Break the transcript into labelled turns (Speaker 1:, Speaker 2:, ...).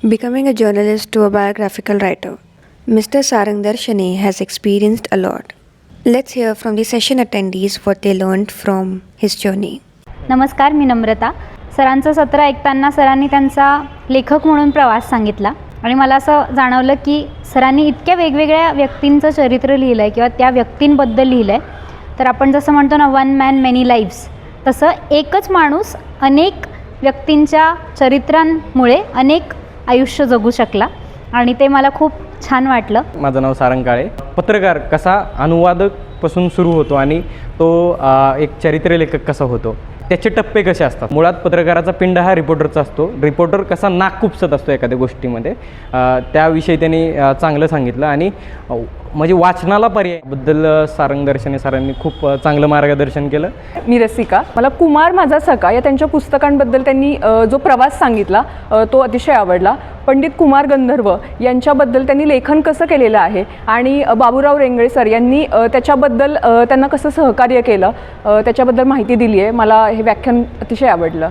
Speaker 1: Becoming a journalist to a biographical writer, Mr. Sarangdar Shane has experienced a lot. Let's hear from the session attendees what they learned from his journey.
Speaker 2: नमस्कार, मी नम्रता. सरांचं सत्र ऐकताना सरांनी त्यांचा लेखक म्हणून प्रवास सांगितला आणि मला असं जाणवलं की सरांनी इतक्या वेगवेगळ्या व्यक्तींचं चरित्र लिहिलं आहे किंवा त्या व्यक्तींबद्दल लिहिलं आहे. तर आपण जसं म्हणतो ना, वन मॅन मेनी लाईव्स, तसं एकच माणूस अनेक व्यक्तींच्या चरित्रांमुळे अनेक आयुष्य जगू शकला आणि ते मला खूप छान वाटलं.
Speaker 3: माझं नाव सारंग काळे. पत्रकार कसा अनुवादकपासून सुरू होतो आणि तो एक चारित्र्यलेखक कसा होतो, त्याचे टप्पे कसे असतात. मुळात पत्रकाराचा पिंड हा रिपोर्टरचा असतो. रिपोर्टर कसा नाक खुपसत असतो एखाद्या गोष्टीमध्ये, त्याविषयी त्यांनी चांगलं सांगितलं आणि म्हणजे वाचनाला पर्यायाबद्दल सारंगदर शने सरांनी खूप चांगलं मार्गदर्शन केलं.
Speaker 4: मी रसिका. मला कुमार माझा सखा या त्यांच्या पुस्तकांबद्दल त्यांनी जो प्रवास सांगितला तो अतिशय आवडला. पंडित कुमार गंधर्व यांच्याबद्दल त्यांनी लेखन कसं केलेलं आहे आणि बाबूराव रेंगळे सर यांनी त्याच्याबद्दल त्यांना कसं सहकार्य केलं त्याच्याबद्दल माहिती दिली आहे. मला हे व्याख्यान अतिशय आवडलं.